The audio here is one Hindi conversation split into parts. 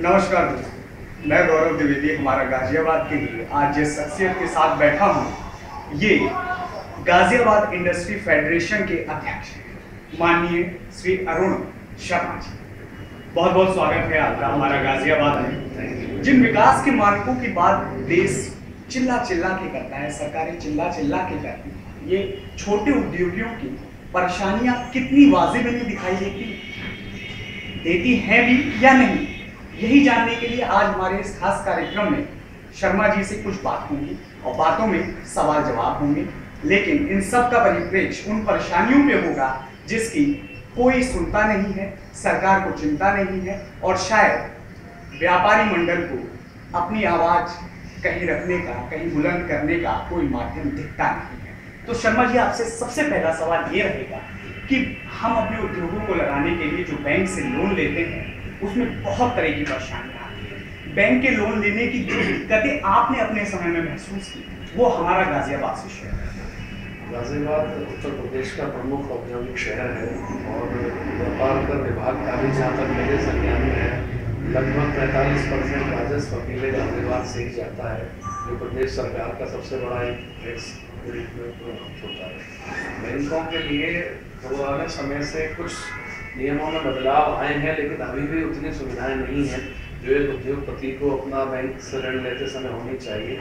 नमस्कार दोस्तों, मैं गौरव द्विवेदी हमारा गाजियाबाद के लिए आज जिस शख्सियत के साथ बैठा हूँ ये गाजियाबाद इंडस्ट्री फेडरेशन के अध्यक्ष माननीय श्री अरुण शर्मा जी। बहुत बहुत स्वागत है आपका हमारा गाजियाबाद में। जिन विकास के मानकों की बात देश चिल्ला चिल्ला के करता है, सरकारें चिल्ला चिल्ला के करती है, ये छोटे उद्योगियों की परेशानियां कितनी वाजिब नहीं दिखाई देती हैं भी या नहीं, यही जानने के लिए आज हमारे इस खास कार्यक्रम में शर्मा जी से कुछ बात होंगी और बातों में सवाल जवाब होंगे। लेकिन इन सब का परिप्रेक्ष्य उन परेशानियों पे होगा जिसकी कोई सुनता नहीं है, सरकार को चिंता नहीं है और शायद व्यापारी मंडल को अपनी आवाज कहीं रखने का, कहीं बुलंद करने का कोई माध्यम दिखता नहीं है। तो शर्मा जी, आपसे सबसे पहला सवाल ये रहेगा कि हम अपने उद्योगों को लगाने के लिए जो बैंक से लोन लेते हैं उसमें बहुत तरह की परेशानियां आती है। बैंक के लोन लेने की जो दिक्कतें आपने अपने समय में महसूस की वो हमारा गाजियाबाद से शेयर है। गाजियाबाद उत्तर प्रदेश का प्रमुख औद्योगिक शहर है और व्यापार कर विभाग का भी जहाँ तक मेरे संज्ञान में है लगभग 45% राजस्व अकेले गाजियाबाद से ही जाता है, जो प्रदेश सरकार का सबसे बड़ा एक टैक्स होता है। बैंकों के लिए पुराने समय से कुछ नियमों में बदलाव आए हैं, लेकिन अभी भी उतनी सुविधाएं नहीं हैं जो एक उद्योगपति को अपना बैंक से ऋण लेते समय होनी चाहिए।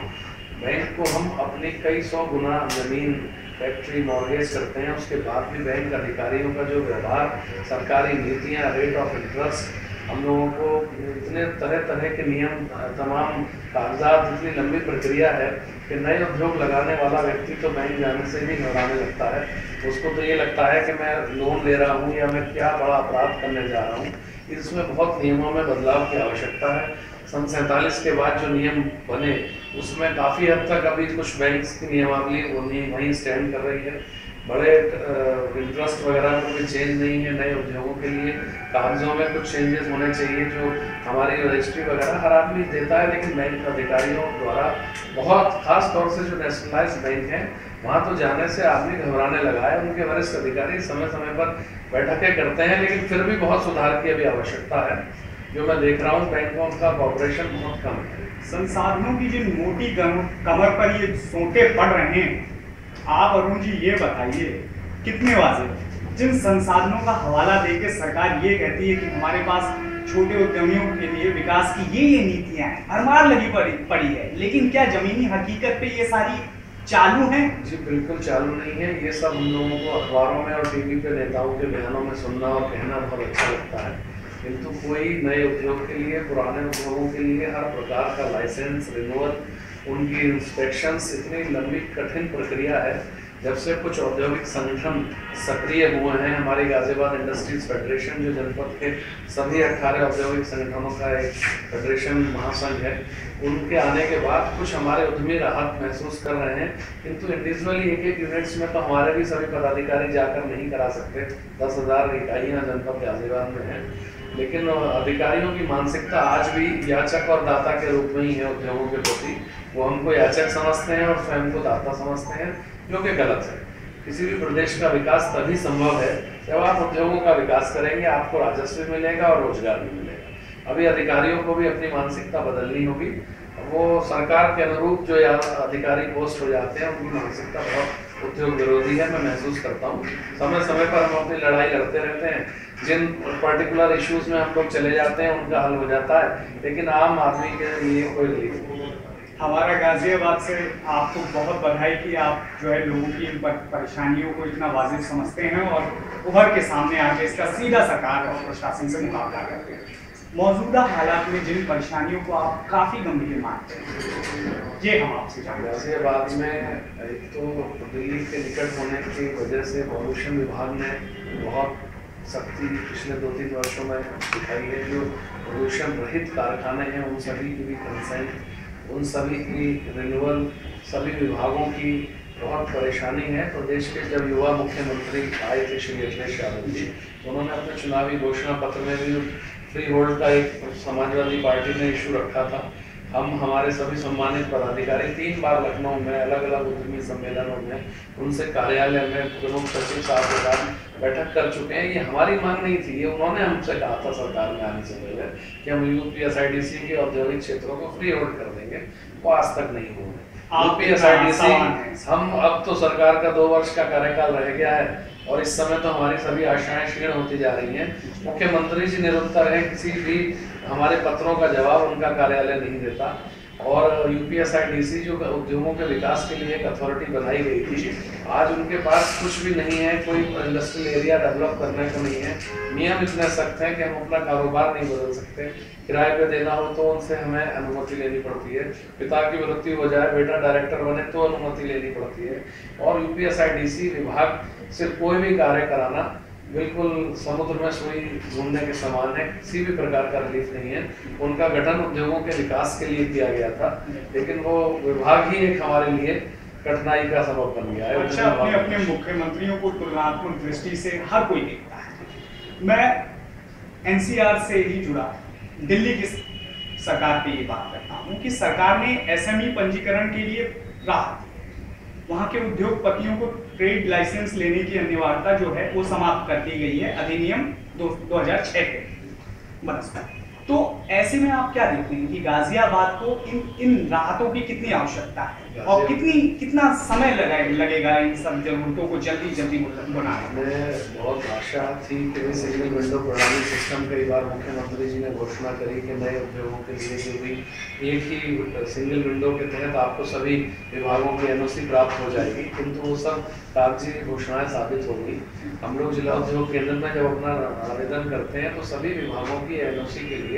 बैंक को हम अपनी कई 100 गुना जमीन फैक्ट्री मॉर्गेज करते हैं, उसके बाद भी बैंक अधिकारियों का जो व्यवहार, सरकारी नीतियां, रेट ऑफ इंटरेस्ट, हम लोगों को इतने तरह तरह के नियम, तमाम कागजात, इतनी लंबी प्रक्रिया है कि नए उद्योग लगाने वाला व्यक्ति तो बैंक जाने से ही घबराने लगता है। उसको तो ये लगता है कि मैं लोन ले रहा हूँ या मैं क्या बड़ा अपराध करने जा रहा हूँ। इसमें बहुत नियमों में बदलाव की आवश्यकता है। सन 47 के बाद जो नियम बने उसमें काफ़ी हद तक अभी कुछ बैंक्स की नियमावली वहीं स्टैंड कर रही है। बड़े इंटरेस्ट वगैरह में कोई चेंज नहीं है। नए उद्योगों के लिए कागजों में कुछ चेंजेस होने चाहिए जो हमारी रजिस्ट्री वगैरह हर आदमी देता है, लेकिन बैंक अधिकारियों द्वारा बहुत खास तौर से जो नेशनलाइज्ड बैंक हैं वहाँ तो जाने से आदमी घबराने लगा है। उनके वरिष्ठ अधिकारी समय समय पर बैठकें करते हैं, लेकिन फिर भी बहुत सुधार की अभी आवश्यकता है। जो मैं देख रहा हूँ बैंकों का कॉपरेशन बहुत कम है। संसाधनों की जिन मोटी कमर पर ये सोंटे पड़ रहे हैं, आप अरुण जी ये बताइए कितने वाजिब, जिन संसाधनों का हवाला देकर सरकार ये कहती है कि हमारे पास छोटे उद्यमियों के लिए विकास की ये नीतियां हैं, भरमार लगी पड़ी है, लेकिन क्या जमीनी हकीकत पे ये सारी चालू हैं? जी बिल्कुल चालू नहीं है। ये सब हम लोगों को अखबारों में और टीवी पे नेताओं के बयानों में सुनना और कहना बहुत अच्छा लगता है, किंतु कोई नए उद्योग के लिए, पुराने उद्योगों के लिए हर प्रकार का लाइसेंस रिन्यूअल, उनकी इंस्पेक्शंस, इतनी लंबी कठिन प्रक्रिया है। जब से कुछ औद्योगिक संगठन सक्रिय हुए हैं, हमारी गाजियाबाद इंडस्ट्रीज फेडरेशन जो जनपद के सभी 18 औद्योगिक संगठनों का एक फेडरेशन महासंघ है, उनके आने के बाद कुछ हमारे उद्यमी राहत महसूस कर रहे हैं, किंतु इंडिविजुअली एक यूनिट्स में तो हमारे भी सभी पदाधिकारी जाकर नहीं करा सकते। 10,000 इकाइयाँ जनपद गाजियाबाद में हैं, लेकिन अधिकारियों की मानसिकता आज भी याचक और दाता के रूप में ही है उद्योगों के प्रति। वो हमको याचक समझते हैं और स्वयं को दाता समझते हैं, जो कि गलत है। किसी भी प्रदेश का विकास तभी संभव है जब आप उद्योगों का विकास करेंगे, आपको राजस्व मिलेगा और रोजगार भी मिलेगा। अभी अधिकारियों को भी अपनी मानसिकता बदलनी होगी। वो सरकार के अनुरूप जो अधिकारी पोस्ट हो जाते हैं उनकी मानसिकता बहुत उद्योग विरोधी है, मैं महसूस करता हूँ। समय समय पर हम अपनी लड़ाई लड़ते रहते हैं, जिन पर्टिकुलर इश्यूज में हम लोग चले जाते हैं उनका हल हो जाता है, लेकिन आम आदमी के लिए कोई रिलीफ नहीं। हमारा गाजियाबाद से आपको बहुत बधाई कि आप जो है लोगों की इन परेशानियों को इतना वाजिब समझते हैं और उभर के सामने आके इसका सीधा सरकार और प्रशासन से मुकाबला करते हैं। मौजूदा हालात में जिन परेशानियों को आप काफ़ी गंभीर मानते हैं, ये हम आपसे जानते हैं। गाजियाबाद में एक तो दिल्ली के निकट होने की वजह से पॉल्यूशन विभाग ने बहुत सख्ती पिछले 2-3 वर्षों में दिखाई है। जो पोल्यूशन रहित कारखाने हैं उन सभी की भी कंसेंट, उन सभी की रिन्यूअल, सभी विभागों की बहुत परेशानी है। प्रदेश के जब युवा मुख्यमंत्री आए थे श्री अखिलेश यादव जी, तो उन्होंने अपने चुनावी घोषणा पत्र में भी फ्री होल्ड का एक समाजवादी पार्टी ने इशू रखा था। हम हमारे सभी सम्मानित पदाधिकारी 3 बार लखनऊ में अलग अलग उद्यमी सम्मेलनों में उनसे कार्यालय में प्रमुख सचिव साहब के साथ बैठक कर चुके हैं। ये हमारी मांग नहीं थी, ये उन्होंने हमसे कहा था सरकार में आने से पहले कि हम यूपीएसआईडीसी के औद्योगिक क्षेत्रों को फ्री होल्ड कर देंगे, वो आज तक नहीं हुए। यूपीएसआईडीसी हम अब तो सरकार का 2 वर्ष का कार्यकाल रह गया है और इस समय तो हमारी सभी आशाएं क्षीण होती जा रही हैं। मुख्यमंत्री जी निरंतर है, किसी भी हमारे पत्रों का जवाब उनका कार्यालय नहीं देता। और यूपीएसआईडीसी जो उद्योगों के विकास के लिए एक अथॉरिटी बनाई गई थी, आज उनके पास कुछ भी नहीं है, कोई इंडस्ट्रियल एरिया डेवलप करने को नहीं है। नियम इतने सख्त हैं कि हम अपना कारोबार नहीं बदल सकते, किराए पे देना हो तो उनसे हमें अनुमति लेनी पड़ती है, पिता की मृत्यु हो जाए बेटा डायरेक्टर बने तो अनुमति लेनी पड़ती है। और यूपीएसआईडीसी विभाग से कोई भी कार्य कराना बिल्कुल समुद्र में सुई ढूंढने के समान है, किसी भी प्रकार का रिलीफ नहीं है। उनका गठन उद्योगों के विकास के लिए किया गया था, लेकिन वो विभाग ही एक हमारे लिए कठिनाई का सबब बन गया है। अच्छा, अपने अपने मुख्यमंत्रियों को तुलनात्मक दृष्टि से हर कोई देखता है। मैं एनसीआर से ही जुड़ा दिल्ली की सरकार की ये बात करता हूँ कि सरकार ने एसएमई पंजीकरण के लिए राहत, वहां के उद्योगपतियों को ट्रेड लाइसेंस लेने की अनिवार्यता जो है वो समाप्त कर दी गई है अधिनियम 2006 के बनस्पत। तो ऐसे में आप क्या देखते हैं कि गाजियाबाद को इन राहतों की कितनी आवश्यकता है और कितना समय लगेगा इन सब जरूरतों को जल्दी बनाने में? बहुत आशा थी कि सिंगल विंडो प्रणाली सिस्टम कई बार मुख्यमंत्री जी ने घोषणा करी कि नए उद्योगों के लिए जो भी एक ही सिंगल विंडो के तहत आपको सभी विभागों की एनओसी प्राप्त हो जाएगी, किंतु वो सब कागजी घोषणाएं साबित होगी। हम लोग जिला उद्योग केंद्र में जब अपना आवेदन करते हैं तो सभी विभागों की एनओसी के लिए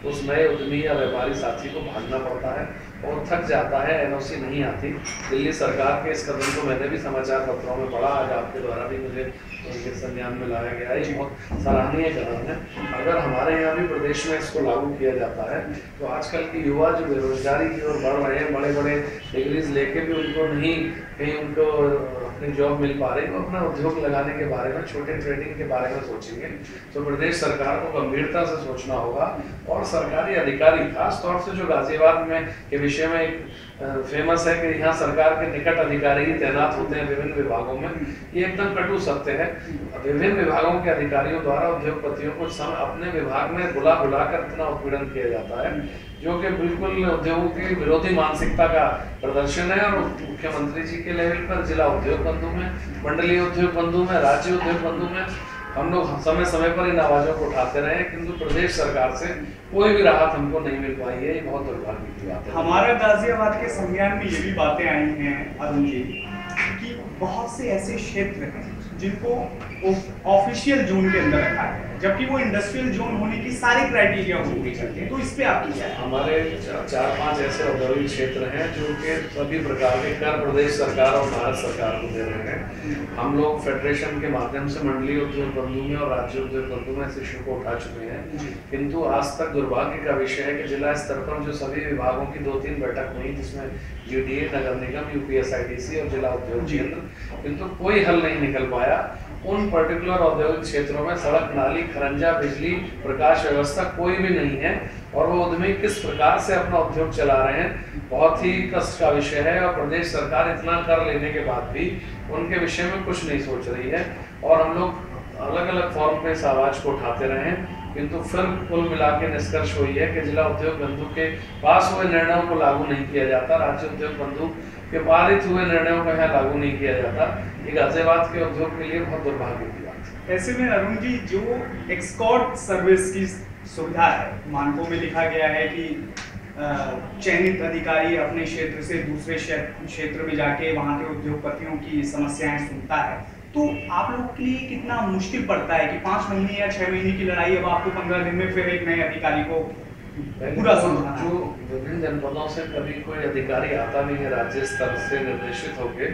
उस नए उद्यमी या व्यापारी साथी को भागना पड़ता है और थक जाता है, एनओसी नहीं आती। दिल्ली सरकार के इस कदम को मैंने भी समाचार पत्रों में पढ़ा, आज आपके द्वारा भी मुझे उनके संज्ञान में लाया गया है। ये बहुत सराहनीय कदम है। अगर हमारे यहाँ भी प्रदेश में इसको लागू किया जाता है तो आजकल की युवा जो बेरोजगारी की ओर बढ़ रहे हैं, बड़े बड़े डिग्रीज लेके भी उनको नहीं कहीं उनको अपनी जॉब मिल पा रही, वो अपना उद्योग लगाने के बारे में, छोटे ट्रेडिंग के बारे में सोचेंगे। तो प्रदेश सरकार को गंभीरता से सोचना होगा और सरकारी अधिकारी, खास तौर से जो गाजियाबाद में के विषय में एक फेमस है कि यहाँ सरकार के निकट अधिकारी ही तैनात होते हैं विभिन्न विभागों में, ये एकदम कटु सत्य है। विभिन्न विभागों के अधिकारियों द्वारा उद्योगपतियों को अपने विभाग में बुला कर इतना उत्पीड़न किया जाता है जो कि बिल्कुल उद्योगों की विरोधी मानसिकता का प्रदर्शन है। और मुख्यमंत्री जी के लेवल पर जिला उद्योग बंधु में, मंडलीय उद्योग बंधु में, राज्य उद्योग बंधु में हम लोग समय समय पर इन आवाजों को उठाते रहे, किंतु प्रदेश सरकार से कोई भी राहत हमको नहीं मिल पाई है। ये बहुत दुर्भाग्य की बात है। हमारा गाजियाबाद के संज्ञान में ये भी बातें आई हैं अरुण जी कि बहुत से ऐसे क्षेत्र हैं जिनको ऑफिशियल जोन के अंदर रखा है, जबकि वो इंडस्ट्रियल जोन होने की सारी क्राइटेरिया पूरी करते हैं। तो इस पे आपकी क्या है? हमारे 4-5 ऐसे औद्योगिक क्षेत्र हैं जो कि सभी प्रकार के कर प्रदेश सरकार और भारत सरकार को दे रहे हैं। हम लोग फेडरेशन के माध्यम से मंडलीय उद्योग बंधु में और राज्य उद्योग बंधु में इस इश्यू को उठा चुके हैं, किंतु आज तक दुर्भाग्य का विषय है कि जिला स्तर पर जो सभी विभागों की 2-3 बैठक हुई जिसमें जीडीए, नगर निगम, यूपीएसआईडीसी और जिला उद्योग केंद्र, किंतु कोई हल नहीं निकल पाया। उन पर्टिकुलर औद्योगिक क्षेत्रों में सड़क, नाली, खरंजा, बिजली, प्रकाश व्यवस्था कोई भी नहीं है और वो उद्यमी किस प्रकार से अपना उद्योग चला रहे हैं, बहुत ही कष्ट का विषय है। और प्रदेश सरकार इतना कर लेने के बाद भी उनके विषय में कुछ नहीं सोच रही है और हम लोग अलग अलग फॉर्म में इस आवाज को उठाते रहे हैं, किंतु फिर कुल मिला के निष्कर्ष हुई है कि जिला उद्योग बंधु के पास हुए निर्णयों को लागू नहीं किया जाता, राज्य उद्योग बंधु के पारित हुए निर्णयों को यहाँ लागू नहीं किया जाता। ये गाजियाबाद के उद्योग के लिए बहुत दुर्भाग्य की बात है। ऐसे में अरुण जी, जो एक्सकॉर्ट सर्विस की सुविधा है, मानकों में लिखा गया है कि चयनित अधिकारी अपने क्षेत्र से दूसरे क्षेत्र में जाके वहाँ के उद्योगपतियों की समस्याएं सुनता है, तो आप लोग के लिए कितना मुश्किल पड़ता है कि 5 महीने या 6 महीने की लड़ाई अब आपको 15 दिन में फिर एक नए अधिकारी को पूरा समझाना? जो विभिन्न जनपदों से कभी कोई अधिकारी आता नहीं है राज्य स्तर से निर्देशित होके,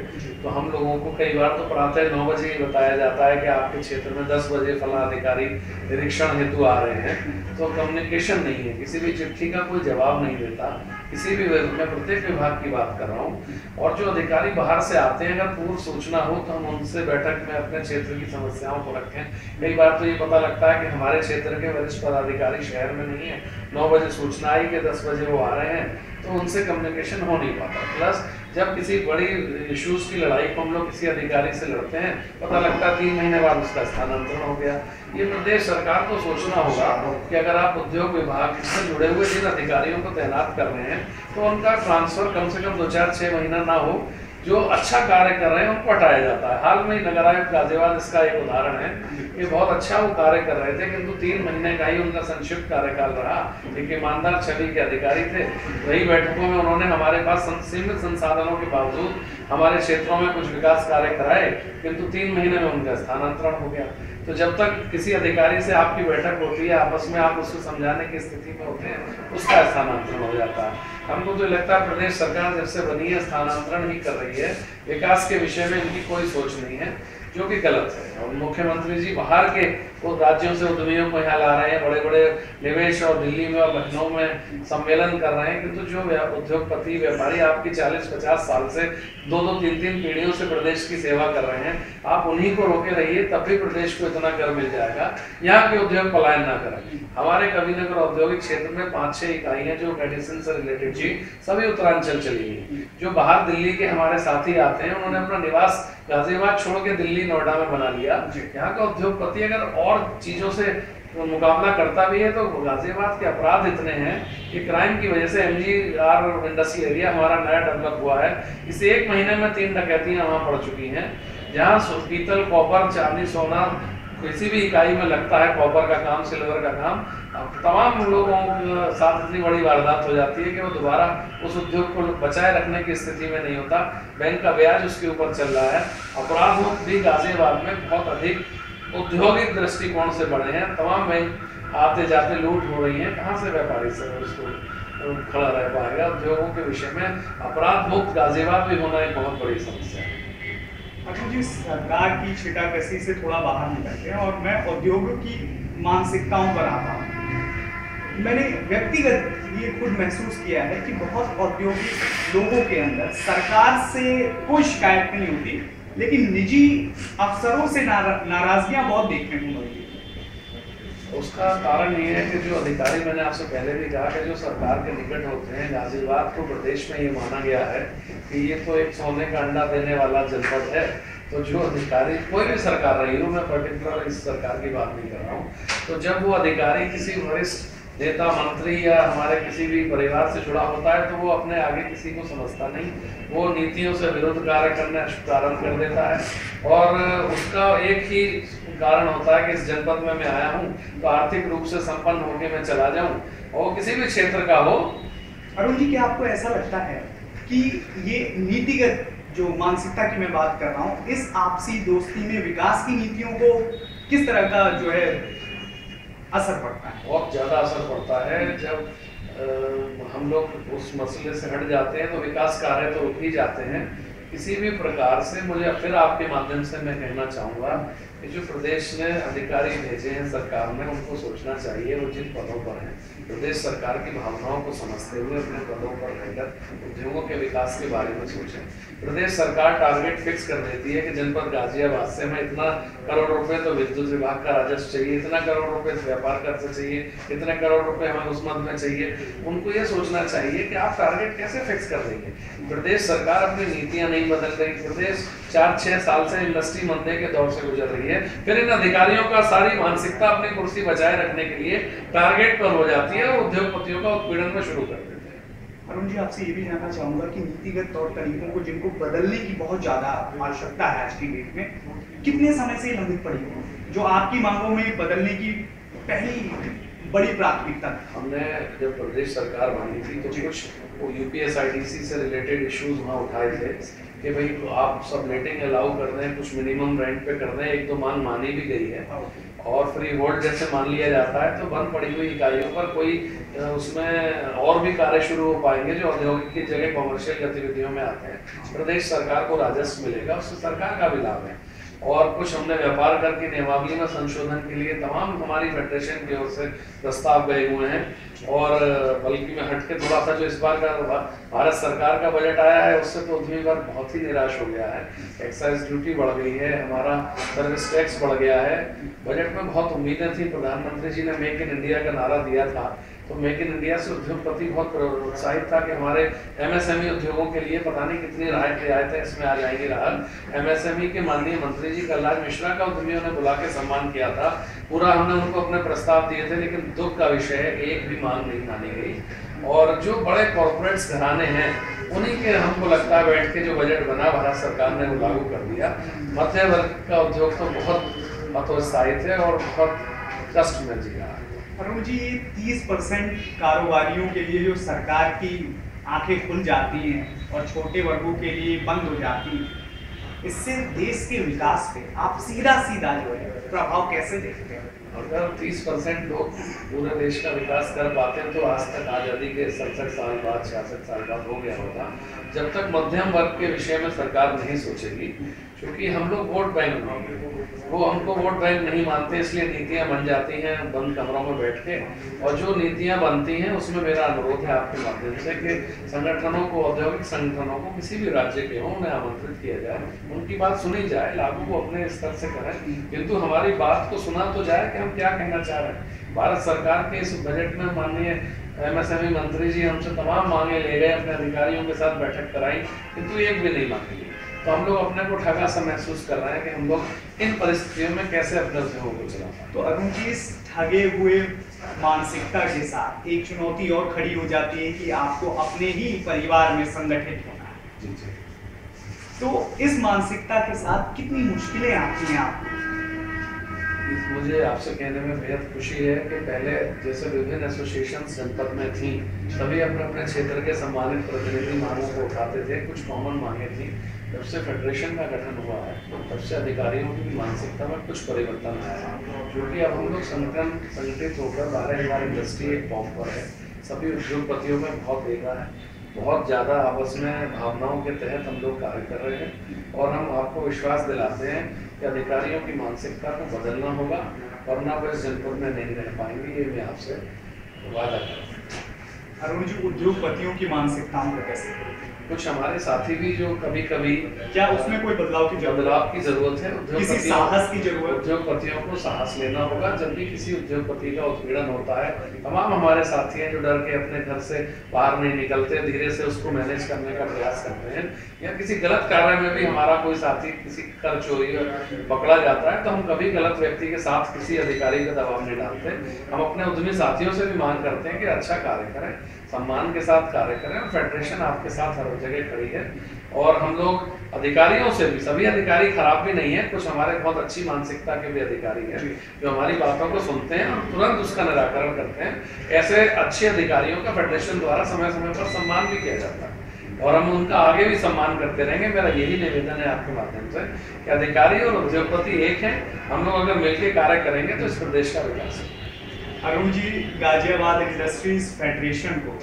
तो हम लोगों को कई बार तो प्रातः 9 बजे ही बताया जाता है कि आपके क्षेत्र में 10 बजे फला अधिकारी निरीक्षण हेतु आ रहे हैं। तो कम्युनिकेशन नहीं है, किसी भी चिट्ठी का कोई जवाब नहीं देता, किसी भी मैं प्रत्येक विभाग की बात कर रहा हूँ। और जो अधिकारी बाहर से आते हैं, अगर पूर्व सूचना हो तो हम उनसे बैठक में अपने क्षेत्र की समस्याओं को रखें। कई बार तो ये पता लगता है कि हमारे क्षेत्र के वरिष्ठ पदाधिकारी शहर में नहीं है, 9 9 बजे सूचना आई कि 10 बजे वो आ रहे हैं, तो उनसे कम्युनिकेशन हो नहीं पाता। प्लस जब किसी बड़ी इश्यूज़ की लड़ाई को हम लोग किसी अधिकारी से लड़ते हैं, पता लगता है 3 महीने बाद उसका स्थानांतरण हो गया। ये प्रदेश सरकार को सोचना होगा कि अगर आप उद्योग विभाग से जुड़े हुए जिन अधिकारियों को तैनात कर रहे हैं, तो उनका ट्रांसफ़र कम से कम 2-4-6 महीना ना हो। जो अच्छा कार्य कर रहे हैं उनको हटाया जाता है। हाल में ही नगर आयुक्त गाजियाबाद इसका एक उदाहरण है। ये बहुत अच्छा वो कार्य कर रहे थे, किंतु 3 महीने का ही उनका संक्षिप्त कार्यकाल रहा। एक ईमानदार छवि के अधिकारी थे। वही बैठकों में उन्होंने हमारे पास सीमित संसाधनों के बावजूद हमारे क्षेत्रों में कुछ विकास कार्य कराए, किंतु 3 महीने में उनका स्थानांतरण हो गया। तो जब तक किसी अधिकारी से आपकी बैठक होती है, आपस में आप उसको समझाने की स्थिति में होते हैं, उसका स्थानांतरण हो जाता है। हमको तो लगता है प्रदेश सरकार जब से बनी है स्थानांतरण ही कर रही है, विकास के विषय में इनकी कोई सोच नहीं है, जो कि गलत है। और मुख्यमंत्री जी बाहर के वो राज्यों से उद्यमियों को यहाँ ला रहे हैं, बड़े बड़े निवेश और दिल्ली में और लखनऊ में सम्मेलन कर रहे हैं, किंतु जो उद्योगपति व्यापारी आपकी 40-50 साल से 2-2, 3-3 पीढ़ियों से प्रदेश की सेवा कर रहे हैं, आप उन्हीं को रोके रहिए, तब भी प्रदेश को इतना कर मिल जाएगा। यहाँ के उद्योग पलायन ना करें। हमारे कविनगर औद्योगिक क्षेत्र में 5-6 इकाइयाँ जो मेडिसिन से रिलेटेड जी, सभी उत्तरांचल चली गई। जो बाहर दिल्ली के हमारे साथी आते हैं, उन्होंने अपना निवास गाजियाबाद छोड़ के दिल्ली नोएडा में बना लिया। यहाँ का उद्योगपति अगर और चीजों से मुकाबला करता भी है, तो गाजियाबाद के अपराध इतने हैं कि क्राइम की वजह से MGR इंडस्ट्रियल एरिया हमारा नया डेवलप हुआ है। इस 1 महीने में 3 डकैतियां वहाँ पड़ चुकी हैं, जहाँ पीतल, कॉपर, चांदी, सोना किसी भी इकाई में लगता है, कॉपर का काम, सिल्वर का काम, तमाम लोगों के साथ इतनी बड़ी वारदात हो जाती है कि वो दोबारा उस उद्योग को बचाए रखने की स्थिति में नहीं होता। बैंक का ब्याज उसके ऊपर चल रहा है। अपराध भी गाजियाबाद में बहुत अधिक औद्योगिक दृष्टिकोण से बढ़े हैं। तमाम बैंक आते जाते लूट हो रही है। कहाँ से व्यापारी से उसको खड़ा रह पाएगा? उद्योगों के विषय में अपराध मुक्त गाजियाबाद भी होना एक बहुत बड़ी समस्या है। अच्छा जी, सरकार की छिटाकशी से थोड़ा बाहर निकलते हैं और मैं उद्योगों की मानसिकताओं पर आता हूँ। मैंने व्यक्तिगत ये खुद महसूस किया है कि बहुत औद्योगिक लोगों के अंदर सरकार से कोई शिकायत नहीं होती, लेकिन निजी अफसरों से नाराजगियां बहुत देखने को मिलती है। उसका कारण ये है कि जो अधिकारी, मैंने आपसे पहले भी कहा कि जो सरकार के निकट होते हैं, गाजियाबाद को प्रदेश में ये माना गया है कि ये तो एक सोने का अंडा देने वाला जनपद है। तो जो अधिकारी, कोई भी सरकार रही हो, मैं पर्टिकुलर इस सरकार की बात नहीं कर रहा हूँ, तो जब वो अधिकारी किसी वरिष्ठ नेता, मंत्री या हमारे किसी भी परिवार से जुड़ा होता है, तो वो अपने आगे किसी को समझता नहीं, वो नीतियों से विरुद्ध कार्य करना प्रारंभ कर देता है। और उसका एक ही कारण होता है कि इस जनपद में मैं आया हूँ तो आर्थिक रूप से संपन्न होकर मैं चला जाऊँ, और किसी भी क्षेत्र का हो। अरुण जी, क्या आपको ऐसा लगता है कि ये नीतिगत जो मानसिकता की मैं बात कर रहा हूँ, इस आपसी दोस्ती में विकास की नीतियों को किस तरह का जो है असर पड़ता है? बहुत ज़्यादा असर पड़ता है। जब हम लोग उस मसले से हट जाते हैं तो विकास कार्य तो रुक ही जाते हैं। किसी भी प्रकार से मुझे फिर आपके माध्यम से मैं कहना चाहूँगा कि जो प्रदेश ने अधिकारी भेजे हैं सरकार ने, उनको सोचना चाहिए वो जिन पदों पर हैं, प्रदेश सरकार की भावनाओं को समझते हुए अपने पदों पर रहकर उद्योगों के विकास के बारे में सोचें। प्रदेश सरकार टारगेट फिक्स कर देती है कि जनपद गाजियाबाद से हमें इतना करोड़ रुपए तो विद्युत विभाग का राजस्व चाहिए, इतना करोड़ रुपए व्यापार कर से चाहिए, इतने करोड़ रुपए हमें उस मद में चाहिए। उनको ये सोचना चाहिए कि आप टारगेट कैसे फिक्स कर देंगे। प्रदेश सरकार अपनी नीतियां नहीं बदल रही। प्रदेश 4-6 साल से इंडस्ट्री मंदे के दौर से गुजर रही है। फिर इन अधिकारियों का सारी मानसिकता अपनी कुर्सी बचाए रखने के लिए टारगेट पर हो जाती है और उद्योगपतियों का उत्पीड़न में शुरू कर देते हैं। अरुण जी, आपसे ये भी जानना चाहूंगा कि नीतिगत तौर तरीकों को जिनको बदलने की बहुत ज्यादा आवश्यकता है आज की डेट में, कितने समय से लंबित पड़ी है, जो आपकी मांगों में बदलने की पहली बड़ी प्राथमिकता? हमने जब प्रदेश सरकार बनी थी तो कुछ UPSIDC से रिलेटेड इश्यूज वहाँ उठाए थे कि भाई आप सब लेटिंग अलाउ कर दें, कुछ मिनिमम रेंट पे कर दें। एक तो मांग मानी भी गई है, और फ्री होल्ड जैसे मान लिया जाता है तो बंद पड़ी हुई इकाइयों पर कोई उसमें और भी कार्य शुरू हो पाएंगे जो औद्योगिक की जगह कॉमर्शियल गतिविधियों में आते हैं। प्रदेश सरकार को राजस्व मिलेगा, उससे सरकार का भी लाभ है। और कुछ हमने व्यापार कर की नियमावली में संशोधन के लिए तमाम हमारी फेडरेशन की ओर से प्रस्ताव गए हुए हैं। और बल्कि मैं हटके थोड़ा सा, जो इस बार का भारत सरकार का बजट आया है उससे तो उद्यमी वर्ग बहुत ही निराश हो गया है। एक्साइज ड्यूटी बढ़ गई है, हमारा सर्विस टैक्स बढ़ गया है। बजट में बहुत उम्मीदें थी, प्रधानमंत्री जी ने मेक इन इंडिया का नारा दिया था तो मेक इन इंडिया से उद्योगपति बहुत प्रोत्साहित था कि हमारे एमएसएमई उद्योगों के लिए पता नहीं कितनी रियायतें इसमें आ जाएंगी। राहत एमएसएमई के माननीय मंत्री जी कलराज मिश्रा का उद्यमियों ने बुला के सम्मान किया था। पूरा हमने उनको अपने प्रस्ताव दिए थे, लेकिन दुख का विषय है एक भी मांग नहीं मानी गई। और जो बड़े कॉर्पोरेट्स घराने हैं उन्हीं के हमको लगता है बैठ के जो बजट बना भारत सरकार ने वो लागू कर दिया। मध्य वर्ग का उद्योग तो बहुत हतोत्साहित है और बहुत कष्ट में जी रहा है। अरुण जी, 30% कारोबारियों के लिए जो सरकार की आंखें खुल जाती हैं और छोटे वर्गों के लिए बंद हो जाती हैं, इससे देश के विकास पे आप सीधा जो है प्रभाव कैसे देखते हैं? अगर 30% लोग पूरे देश का विकास कर पाते हैं तो आज तक आज़ादी के 67 साल बाद 66 साल बाद हो गया होगा। जब तक मध्यम वर्ग के विषय में सरकार नहीं सोचेगी, क्योंकि हम लोग वोट बैंक नहीं, वो हमको वोट बैंक नहीं मानते, इसलिए नीतियां बन जाती हैं बंद कमरों में बैठ के। और जो नीतियां बनती हैं उसमें मेरा अनुरोध है आपके माध्यम से कि संगठनों को, औद्योगिक संगठनों को किसी भी राज्य के हों, उन्हें आमंत्रित किया जाए, उनकी बात सुनी जाए, लागू को अपने स्तर से करें, किंतु हमारी बात को सुना तो जाए कि हम क्या कहना चाह रहे हैं। भारत सरकार के इस बजट में माननीय एमएसएमई मंत्री जी हमसे तमाम मांगे ले गए, अपने अधिकारियों के साथ बैठक कराई, किंतु एक भी नहीं मांगी। तो हम लोग अपने को ठगा सा महसूस कर रहे हैं कि हम लोग इन परिस्थितियों में कैसे अपने उद्योगों को चला पाएं। तो अरुण जी, इस ठगे हुए मानसिकता के साथ एक चुनौती और खड़ी हो जाती है कि आपको अपने ही परिवार में संगठित होना है। जी जी। तो इस मानसिकता के साथ कितनी मुश्किलें आती हैं आपको? मुझे आपसे कहने में बेहद खुशी है कि पहले जैसे विभिन्न एसोसिएशन जनपद में थी, सभी अपने अपने क्षेत्र के सम्मानित प्रतिनिधि मांगों को उठाते थे, कुछ कॉमन मांगे थी। जब से फेडरेशन का गठन हुआ है तब से अधिकारियों की मानसिकता में कुछ परिवर्तन आया है, क्योंकि अब हम लोग संगठित होकर 12,000 इंडस्ट्री एक फॉर्म पर है। सभी उद्योगपतियों में बहुत एका है, बहुत ज़्यादा आपस में भावनाओं के तहत हम लोग कार्य कर रहे हैं। और हम आपको विश्वास दिलाते हैं कि अधिकारियों की मानसिकता को बदलना होगा, वरना वो इस जनपद में नहीं रह पाएंगे, ये मैं आपसे वादा करता हूँ। अरुण जी, उद्योगपतियों की मानसिकताओं को कैसे? कुछ हमारे साथी भी जो कभी कभी क्या उसमें कोई बदलाव की जरूरत है? किसी साहस की जरूरत? उद्योगपतियों को साहस लेना होगा। जब भी किसी उद्योगपति का उत्पीड़न होता है, तमाम हमारे साथी हैं जो डर के अपने घर से बाहर नहीं निकलते, धीरे से उसको मैनेज करने का प्रयास करते हैं। या किसी गलत कार्य में भी हमारा कोई साथी किसी कर चोरी पकड़ा जाता है तो हम कभी गलत व्यक्ति के साथ किसी अधिकारी का दबाव नहीं डालते। हम अपने उद्यमी साथियों से भी मांग करते हैं कि अच्छा कार्य करें, सम्मान के साथ कार्य करें। और फेडरेशन आपके साथ हर जगह खड़ी है। और हम लोग अधिकारियों से भी, सभी अधिकारी खराब भी नहीं है, कुछ हमारे बहुत अच्छी मानसिकता के भी अधिकारी हैं जो हमारी बातों को सुनते हैं और तुरंत उसका निराकरण करते हैं। ऐसे अच्छे अधिकारियों का फेडरेशन द्वारा समय समय पर सम्मान भी किया जाता है और हम उनका आगे भी सम्मान करते रहेंगे। मेरा यही निवेदन है आपके माध्यम से कि अधिकारी और उद्योगपति एक हैं, हम लोग अगर मिलकर कार्य करेंगे तो इस प्रदेश का विकास है। अरुण जी, गाजियाबाद इंडस्ट्रीज फेडरेशन को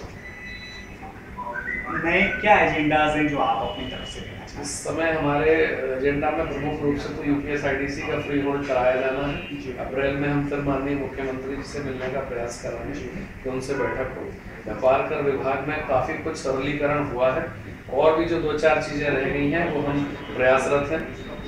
नए क्या एजेंडाज हैं जो आप अपनी तरफ से देना चाहते हैं? इस समय हमारे एजेंडा में प्रमुख रूप से तो यूपीएसआईडीसी का फ्री होल्ड कराया जाना है। अप्रैल में हम फिर माननीय मुख्यमंत्री जी से मिलने का प्रयास कर रहे हैं कि उनसे बैठक हो। व्यापार कर विभाग में काफ़ी कुछ सरलीकरण हुआ है और भी जो 2-4 चीज़ें रह गई हैं वो हम प्रयासरत हैं।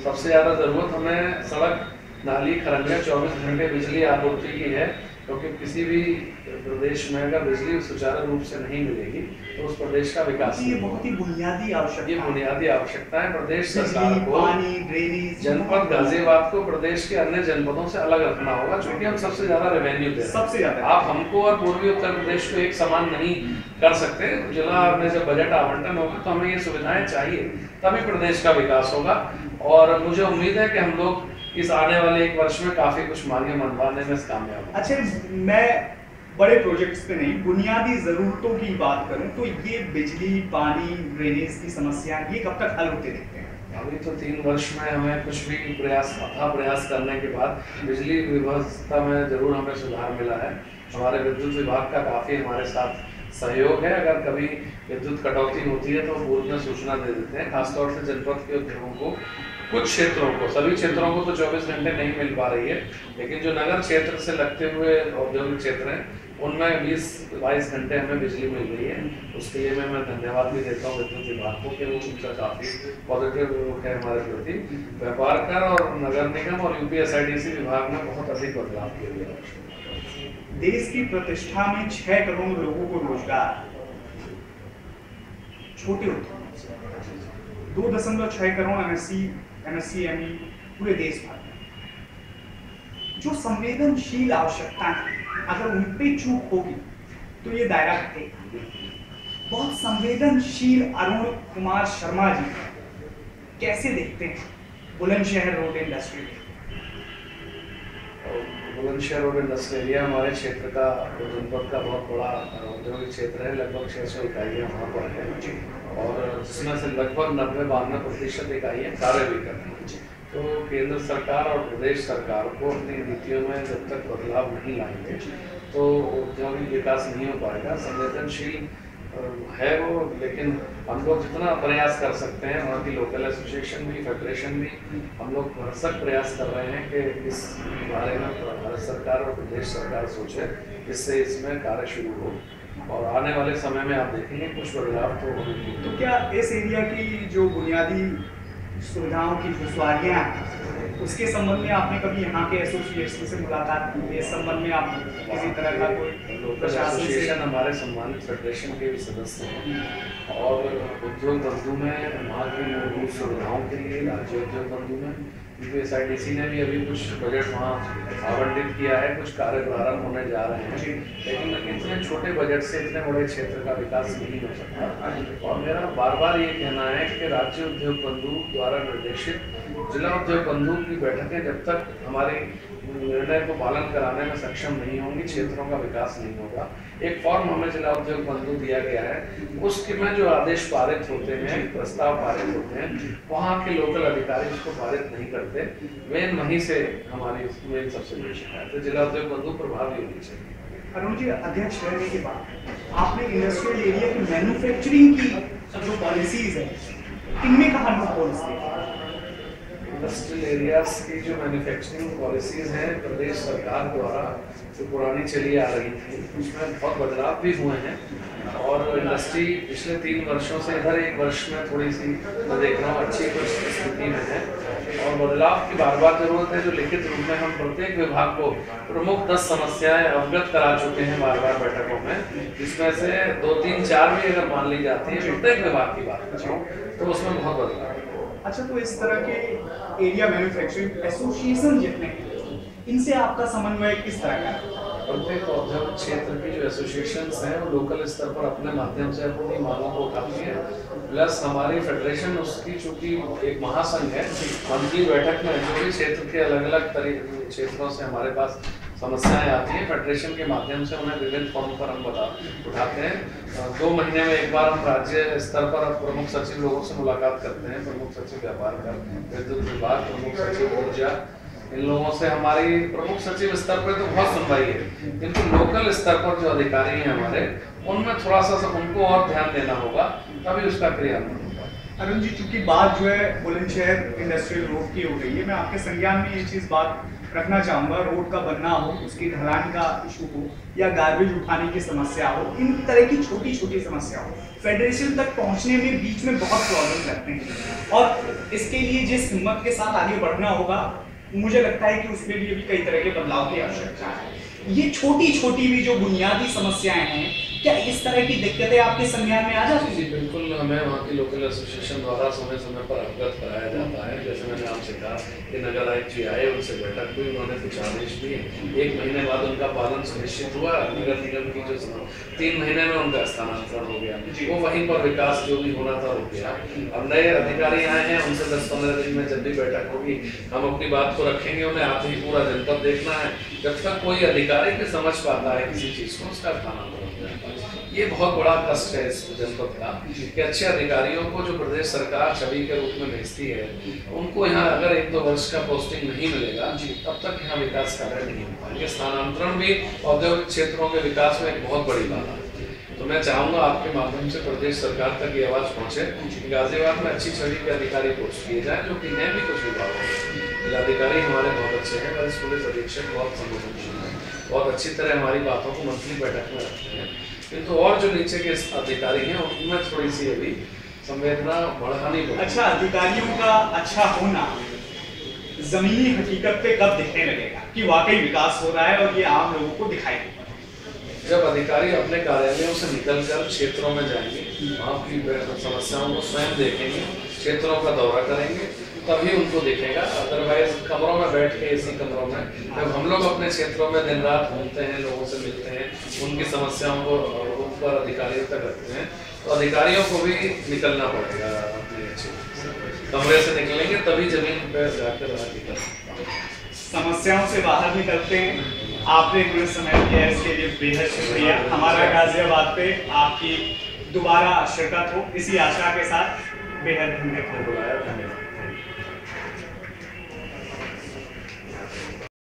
सबसे ज़्यादा ज़रूरत हमें सड़क, नाली, खरंजा 24 घंटे बिजली आपूर्ति की है, क्योंकि किसी भी प्रदेश में अगर बिजली सुचारू रूप से नहीं मिलेगी तो उस प्रदेश का विकास ये बहुत ही बुनियादी आवश्यकता, ये बुनियादी आवश्यकता है। प्रदेश सरकार को पानी, ड्रेनेज, जनपद गाजियाबाद को प्रदेश के अन्य जनपदों से अलग रखना होगा, क्योंकि हम सबसे ज्यादा रेवेन्यू दे रहे हैं। सबसे ज्यादा आप हमको और पूर्वी उत्तर प्रदेश को एक समान नहीं कर सकते। जिला में जब बजट आवंटन होगा तो हमें ये सुविधाएं चाहिए, तभी प्रदेश का विकास होगा। और मुझे उम्मीद है कि हम लोग इस आने वाले 1 वर्ष में काफी कुछ मांगे मनवाने में कामयाब। अच्छा, मैं बड़े प्रोजेक्ट्स पे नहीं, बुनियादी जरूरतों की बात करूं तो ये बिजली, पानी, ड्रेनेज की समस्या ये कब तक हल होते दिखते हैं? अभी तो 3 वर्ष में हमें कुछ भी प्रयास करने के बाद बिजली व्यवस्था में जरूर हमें सुधार मिला है। हमारे विद्युत विभाग का काफी हमारे साथ सहयोग है। अगर कभी विद्युत कटौती होती है तो पूर्व में सूचना दे देते हैं। खासतौर से जनपद के उद्योगों को, कुछ क्षेत्रों को, सभी क्षेत्रों को तो 24 घंटे नहीं मिल पा रही है, लेकिन जो नगर क्षेत्र से लगते हुए औद्योगिक क्षेत्र हैं उनमें 20-22 घंटे हमें बिजली मिल रही है। उसके लिए मैं धन्यवाद भी देता हूँ विद्युत विभाग को कि वो उनका काफ़ी पॉजिटिव रुख है हमारे प्रति। व्यापार कर और नगर निगम और यूपीएसआईडीसी विभाग में बहुत अधिक बदलाव किए गए हैं। देश की प्रतिष्ठा में 6 करोड़ लोगों को रोजगार, छोटे उद्योग 2.6 करोड़ MSCME पूरे देश भर में। जो संवेदनशील आवश्यकता है, अगर उन पे चूक होगी तो ये दायरा घटेगा। बहुत संवेदनशील अरुण कुमार शर्मा जी कैसे देखते हैं Bulandshahr road industry? Bulandshahr road industry area हमारे क्षेत्र का, जनपद का बहुत बड़ा औद्योगिक क्षेत्र है। लगभग 600 इकाइयाँ वहाँ पर हैं और जिसमें से लगभग 90-92% इकाइयाँ कार्य भी कर रही हैं। तो केंद्र सरकार और प्रदेश सरकार को अपनी नीतियों में जब तक बदलाव नहीं लाएंगे तो औद्योगिक विकास नहीं हो पाएगा। संवेदनशील है वो, लेकिन हम लोग जितना प्रयास कर सकते हैं, वहाँ की लोकल एसोसिएशन भी, फेडरेशन भी, हम लोग भरसक प्रयास कर रहे हैं कि इस बारे में भारत सरकार और प्रदेश सरकार सोचे, इससे इसमें कार्य शुरू हो और आने वाले समय में आप देखेंगे कुछ बदलाव तो होंगे। तो क्या इस एरिया की जो बुनियादी सुविधाओं की दुश्वारियाँ हैं, उसके संबंध में आपने कभी यहाँ के एसोसिएशन से मुलाकात की? इस संबंध में आप किसी तरह का कोई एसोसिएशन, हमारे सम्मानित फेडरेशन के भी सदस्य हैं और उद्योग बंधु में वहाँ की मूलभूत सुविधाओं के लिए राज्य उद्योग बंधु में SIDC ने भी अभी कुछ बजट वहाँ आवंटित किया है, कुछ कार्य प्रारंभ होने जा रहे हैं, लेकिन इतने छोटे बजट से इतने बड़े क्षेत्र का विकास नहीं हो सकता। और मेरा बार बार ये कहना है कि राज्य उद्योग बंधु द्वारा निर्देशित जिला उद्योग बंधु की बैठकें जब तक हमारे निर्णय को पालन कराने में सक्षम नहीं होंगी, क्षेत्रों का विकास नहीं होगा। एक फॉर्म हमें जिला उद्योग बंधु दिया गया है, उसके में जो आदेश पारित होते हैं, प्रस्ताव पारित होते हैं, वहाँ के लोकल अधिकारी उसको पारित नहीं करते। मेन वहीं से हमारी मेन सबसे बड़ी शिकायत है, जिला उद्योग बंधु प्रभावी होनी चाहिए। अरुण जी, अध्यक्ष रहने के बाद आपने इंडस्ट्रियल एरिया की मैन्युफैक्चरिंग की जो पॉलिसीज है, इनमें कहाँ लूपहोल्स देखा? इंडस्ट्रियल एरियाज की जो मैन्युफैक्चरिंग पॉलिसीज हैं प्रदेश सरकार द्वारा जो पुरानी चली आ रही थी, उसमें बहुत बदलाव भी हुए हैं और इंडस्ट्री पिछले 3 वर्षों से इधर 1 वर्ष में थोड़ी सी मैं देख रहा हूँ अच्छी कुछ स्थिति में है और बदलाव की बार बार जरूरत है। जो लिखित रूप में हम प्रत्येक विभाग को प्रमुख 10 समस्याएं अवगत करा चुके हैं बार बार बैठकों में, जिसमें से 2, 3, 4 भी अगर मान ली जाती है प्रत्येक विभाग की बात तो उसमें बहुत बदलाव है। अच्छा, तो इस तरह के एरिया मैन्युफैक्चरिंग एसोसिएशन जितने हैं, इनसे आपका समन्वय किस तरह का है? प्रत्येक औद्योगिक क्षेत्र की जो एसोसिएशंस हैं वो लोकल स्तर पर अपने माध्यम से अपनी मांगों को उठाती है, प्लस हमारी फेडरेशन उसकी चूंकि एक महासंघ है, मंथली बैठक में जो भी क्षेत्र के अलग अलग क्षेत्रों से हमारे पास समस्याएं आती हैं, फेडरेशन के माध्यम से उन्हें विभिन्न फॉर्म पर हम उठाते हैं। 2 महीने में एक बार हम राज्य स्तर पर प्रमुख सचिव लोगों से मुलाकात करते हैं, प्रमुख सचिव व्यापार कर, विद्युत विभाग, प्रमुख सचिव ऊर्जा, इन लोगों से हमारी प्रमुख सचिव स्तर पर तो बहुत सुनवाई है, किंतु लोकल स्तर पर जो अधिकारी हैं हमारे, उनमें थोड़ा सा उनको और ध्यान देना होगा, तभी उसका क्रियान्वयन होगा। अरुण जी, चूंकि बात जो है बुलंदशहर इंडस्ट्रियल रोड की हो गई है, मैं आपके संज्ञान में ये चीज़ बात रखना चाहूँगा, रोड का बनना हो, उसकी ढलान का इशू हो या गार्बेज उठाने की समस्या हो, इन तरह की छोटी छोटी समस्या हो, फेडरेशन तक पहुँचने में बीच में बहुत प्रॉब्लम लगते हैं और इसके लिए जिस हिम्मत के साथ आगे बढ़ना होगा, मुझे लगता है कि उसमें भी अभी कई तरह के बदलाव की आवश्यकता है। ये छोटी छोटी भी जो बुनियादी समस्याएं हैं, क्या इस तरह की दिक्कतें आपके संज्ञान में आ जाती हैं? बिल्कुल, हमें वहाँ की लोकल एसोसिएशन द्वारा समय समय पर अवगत कराया जाता है। जैसे मैंने आपसे कहा कि नगर आयुक्त जी आए, उनसे बैठक हुई, उन्होंने कुछ आदेश दिए, 1 महीने बाद उनका पालन सुनिश्चित हुआ। नगर निगम की जो 3 महीने में उनका स्थानांतरण हो गया, वो वहीं पर विकास जो भी होना था हो गया। अब नए अधिकारी आए हैं, उनसे 10-15 दिन में जब भी बैठक होगी हम अपनी बात को रखेंगे, उन्हें आते ही पूरा जनपद देखना है। जब तक कोई अधिकारी भी समझ पाता है किसी चीज़ को, उसका स्थानांतरण हो जाता है। ये बहुत बड़ा कष्ट है इस जनपद का कि अच्छे अधिकारियों को जो प्रदेश सरकार छवि के रूप में भेजती है, उनको यहाँ अगर 1-2 वर्ष का पोस्टिंग नहीं मिलेगा, तब तक यहाँ विकास कार्य नहीं हो पाएंगे। स्थानांतरण भी औद्योगिक क्षेत्रों के विकास में एक बहुत बड़ी बात है। तो मैं चाहूँगा आपके माध्यम से प्रदेश सरकार तक ये आवाज़ पहुँचे कि गाजियाबाद में अच्छी छवि के अधिकारी पोस्ट किए जाए, जो कि हैं भी कुछ विभागों में। जिलाधिकारी हमारे बहुत अच्छे हैं, वरिष्ठ पुलिस अधीक्षक बहुत संवेदनशील हैं, बहुत अच्छी तरह हमारी बातों को मंथली बैठक में रखते हैं, किंतु और जो नीचे के अधिकारी हैं उनमें थोड़ी सी अभी संवेदना बढ़ानी पड़ेगी। अच्छा, अधिकारियों का अच्छा होना जमीनी हकीकत पे कब दिखने लगेगा कि वाकई विकास हो रहा है और ये आम लोगों को दिखाई देगा? जब अधिकारी अपने कार्यालयों से निकलकर क्षेत्रों में जाएंगे, वहाँ की समस्याओं को स्वयं देखेंगे, क्षेत्रों का दौरा करेंगे, तभी उनको दिखेगा। अदरवाइज कमरों में बैठ के इसी कमरों में जब हम लोग अपने क्षेत्रों में दिन रात घूमते हैं, लोगों से मिलते हैं, उनकी समस्याओं को ऊपर अधिकारियों तक रखते हैं, तो अधिकारियों को भी निकलना पड़ेगा अपने कमरे से। निकलेंगे तभी जमीन पर जाकर समस्याओं से बाहर निकलते हैं। आपने इतना समय दिया इसके लिए बेहद शुक्रिया। हमारा गाजियाबाद पे आपकी दोबारा शिरकत हो इसी आशा के साथ बेहद धन्यवाद। बुलाया, धन्यवाद।